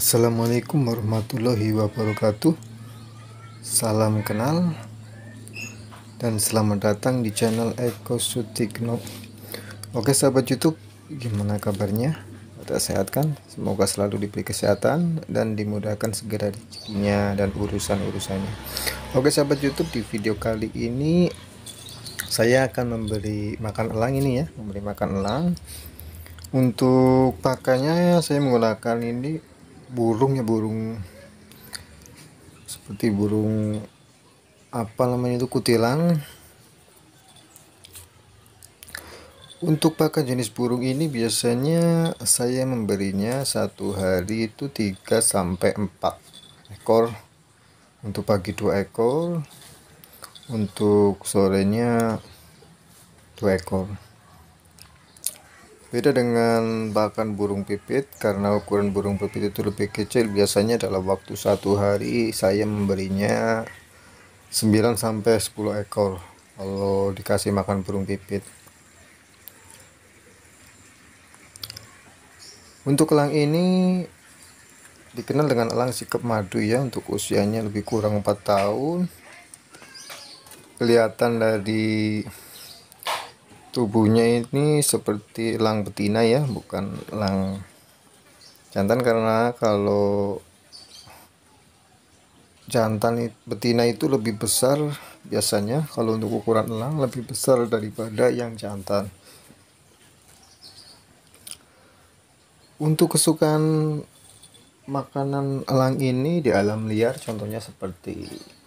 Assalamualaikum warahmatullahi wabarakatuh. Salam kenal dan selamat datang di channel Eko Sutikno. Oke sahabat YouTube, gimana kabarnya? Pada sehat kan? Semoga selalu diberi kesehatan dan dimudahkan segera rezekinya dan urusan-urusannya. Oke sahabat YouTube, di video kali ini saya akan memberi makan elang ini ya, memberi makan elang. Untuk pakannya saya menggunakan ini burung seperti burung apa namanya itu, kutilang. Untuk pakan jenis burung ini biasanya saya memberinya satu hari itu 3-4 ekor, untuk pagi 2 ekor, untuk sorenya 2 ekor. Beda dengan pakan burung pipit, karena ukuran burung pipit itu lebih kecil. Biasanya dalam waktu satu hari saya memberinya 9-10 ekor kalau dikasih makan burung pipit. Untuk elang ini dikenal dengan elang sikap madu ya. Untuk usianya lebih kurang 4 tahun. Kelihatan dari tubuhnya ini seperti elang betina ya, bukan elang jantan, karena kalau jantan betina itu lebih besar biasanya. Kalau untuk ukuran elang lebih besar daripada yang jantan. Untuk kesukaan makanan elang ini di alam liar contohnya seperti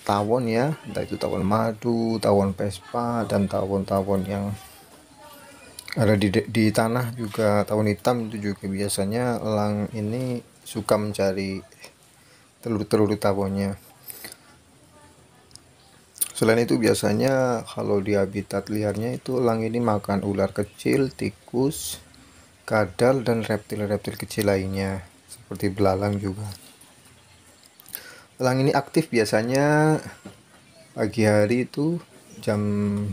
tawon ya, entah itu tawon madu, tawon vespa, dan tawon-tawon yang ada di tanah juga. Tawon hitam itu juga biasanya elang ini suka mencari telur-telur tawonnya. Selain itu biasanya kalau di habitat liarnya itu elang ini makan ular kecil, tikus, kadal, dan reptil-reptil kecil lainnya seperti belalang juga. Elang ini aktif biasanya pagi hari itu jam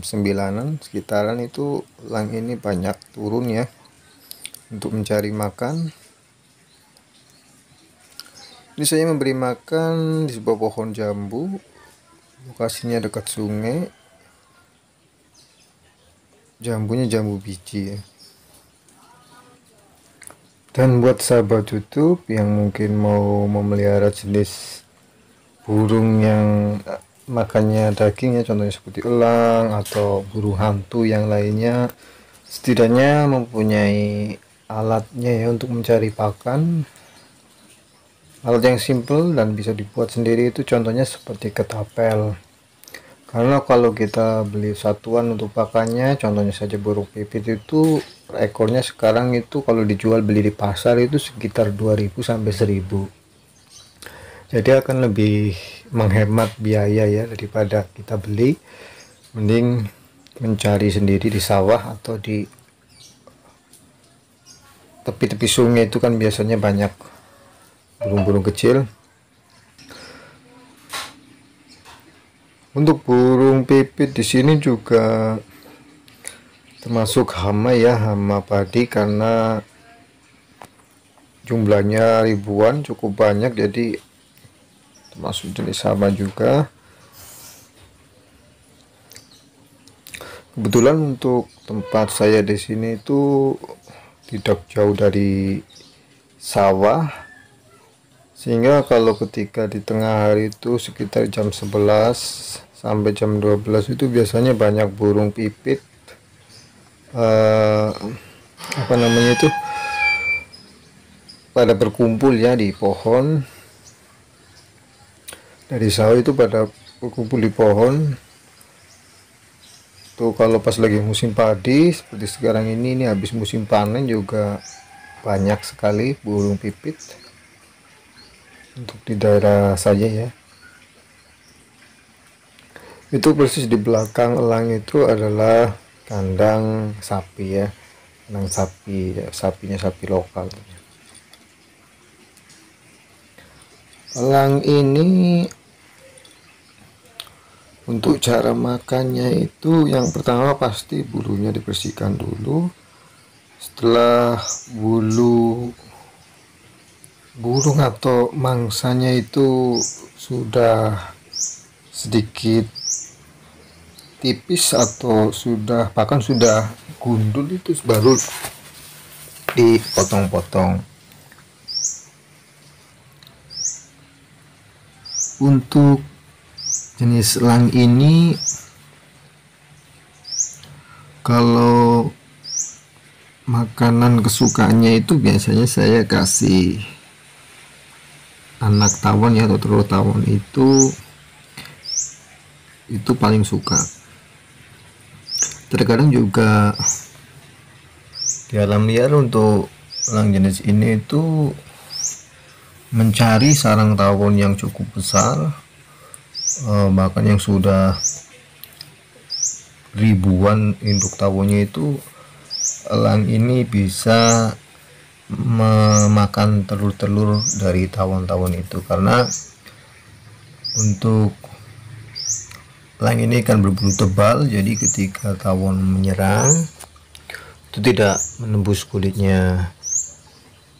9-an sekitaran itu elang ini banyak turun ya untuk mencari makan. Ini saya memberi makan di sebuah pohon jambu, lokasinya dekat sungai. Jambunya jambu biji ya. Dan buat sahabat YouTube yang mungkin mau memelihara jenis burung yang makannya daging ya, contohnya seperti elang atau burung hantu yang lainnya, setidaknya mempunyai alatnya ya untuk mencari pakan. Alat yang simple dan bisa dibuat sendiri itu contohnya seperti ketapel. Karena kalau kita beli satuan untuk pakannya, contohnya saja burung pipit itu per ekornya sekarang itu kalau dijual beli di pasar itu sekitar 2000 sampai 1000. Jadi akan lebih menghemat biaya ya daripada kita beli. Mending mencari sendiri di sawah atau di tepi-tepi sungai, itu kan biasanya banyak burung-burung kecil. Untuk burung pipit di sini juga termasuk hama ya, hama padi, karena jumlahnya ribuan, cukup banyak, jadi termasuk jenis hama juga. Kebetulan untuk tempat saya di sini itu tidak jauh dari sawah, sehingga kalau ketika di tengah hari itu sekitar jam 11 sampai jam 12 itu biasanya banyak burung pipit apa namanya itu, pada berkumpul ya di pohon. Dari sawah itu pada berkumpul di pohon tuh. Kalau pas lagi musim padi seperti sekarang ini habis musim panen juga banyak sekali burung pipit untuk di daerah saya ya. Itu persis di belakang elang itu adalah kandang sapi ya, kandang sapi ya, sapinya sapi lokal. Elang ini untuk cara makannya itu yang pertama pasti bulunya dibersihkan dulu, Setelah bulu burung atau mangsanya itu sudah sedikit tipis atau sudah bahkan sudah gundul, itu baru dipotong-potong. Untuk jenis elang ini, kalau makanan kesukaannya itu biasanya saya kasih anak tawon ya, atau telur tawon itu paling suka. Terkadang juga di alam liar untuk elang jenis ini itu mencari sarang tawon yang cukup besar, bahkan yang sudah ribuan induk tawonnya itu, elang ini bisa memakan telur-telur dari tawon-tawon itu. Karena untuk elang ini kan berbulu tebal, jadi ketika tawon menyerang itu tidak menembus kulitnya.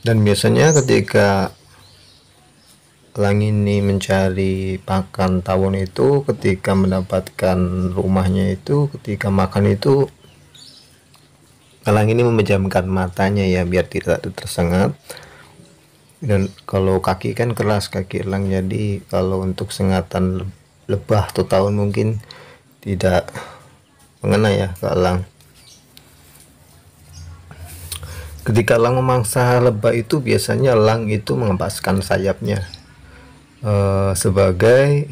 Dan biasanya ketika elang ini mencari pakan tawon itu, ketika mendapatkan rumahnya itu, ketika makan itu, elang ini memejamkan matanya ya, biar tidak tersengat. Dan kalau kaki kan keras kaki elang, jadi kalau untuk sengatan lebah atau tawon mungkin tidak mengena ya ke elang. Ketika elang memangsa lebah itu, biasanya elang itu mengepaskan sayapnya sebagai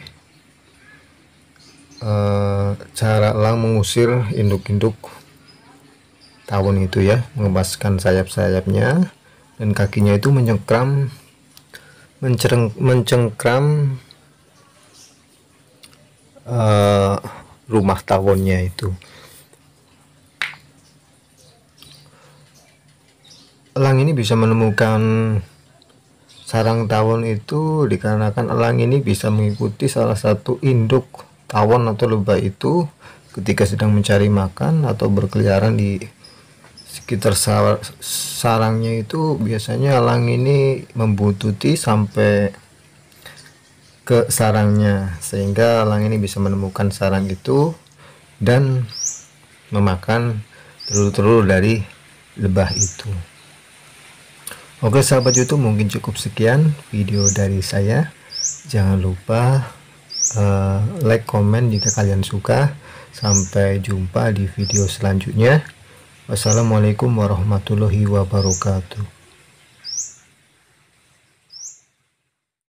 cara elang mengusir induk-induk tawon itu ya, mengepaskan sayap-sayapnya, dan kakinya itu mencengkram rumah tawonnya itu. Elang ini bisa menemukan sarang tawon itu dikarenakan elang ini bisa mengikuti salah satu induk tawon atau lebah itu ketika sedang mencari makan atau berkeliaran di sekitar sarangnya itu. Biasanya elang ini membuntuti sampai ke sarangnya, sehingga elang ini bisa menemukan sarang itu dan memakan telur-telur dari lebah itu. Oke sahabat YouTube, mungkin cukup sekian video dari saya. Jangan lupa like, komen jika kalian suka. Sampai jumpa di video selanjutnya. Wassalamualaikum warahmatullahi wabarakatuh.